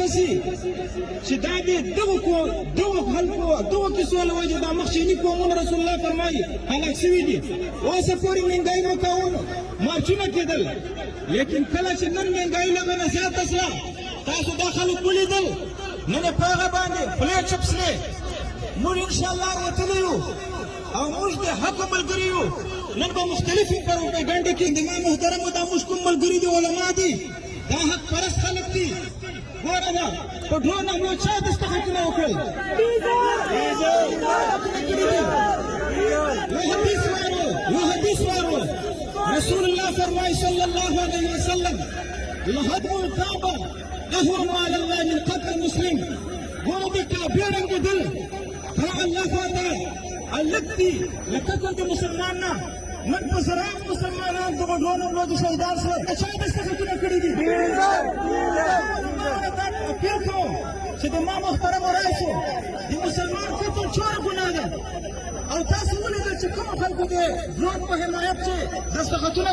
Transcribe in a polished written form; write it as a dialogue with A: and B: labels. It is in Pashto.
A: داسې چې دا دې دغو خلکو دغو کیسو له وجې دا مخکیني قومونه رسول الله فرمایي هلاک شوي دي. اوسه پورې مهنګایي مکوو مارچونه کېدل، لیکن کله چې نن مهنګایي لږه نه زیاته شوه تاسو دا خلک ولیدل نن یې په هغه باندې خولې چپسلې. موږ انشاءالله وتلي یو او موږ د حق ملګري یو. نن به مختلفې پروپاګانډې کې د ما محترمو دا موږ کوم ملګري دي علما دي دا حق پرست خلک دي. ګوره دا په ډرون مو چا دسته حقونه وکړل یو حدیث وارو رسول الله فرمایي صلی الله علیه وسلم لهدم الکعبه اهون علی الله من قتل المسلم. ګوره د کعبې ړنګېدل دا الله فاته الګ دي لکه د مسلمان نه نن په زراعت مسلمانان دغه ډرون مو د شهیدان شول چا دسته حقونه کړي دي. اپیل کوم چې د ما محترم رئیسو د مسلمان قتل چوره ګناه ده او تاسو ولیدل چې کوم خلکو د ډرون په حمایت چې دستخطونه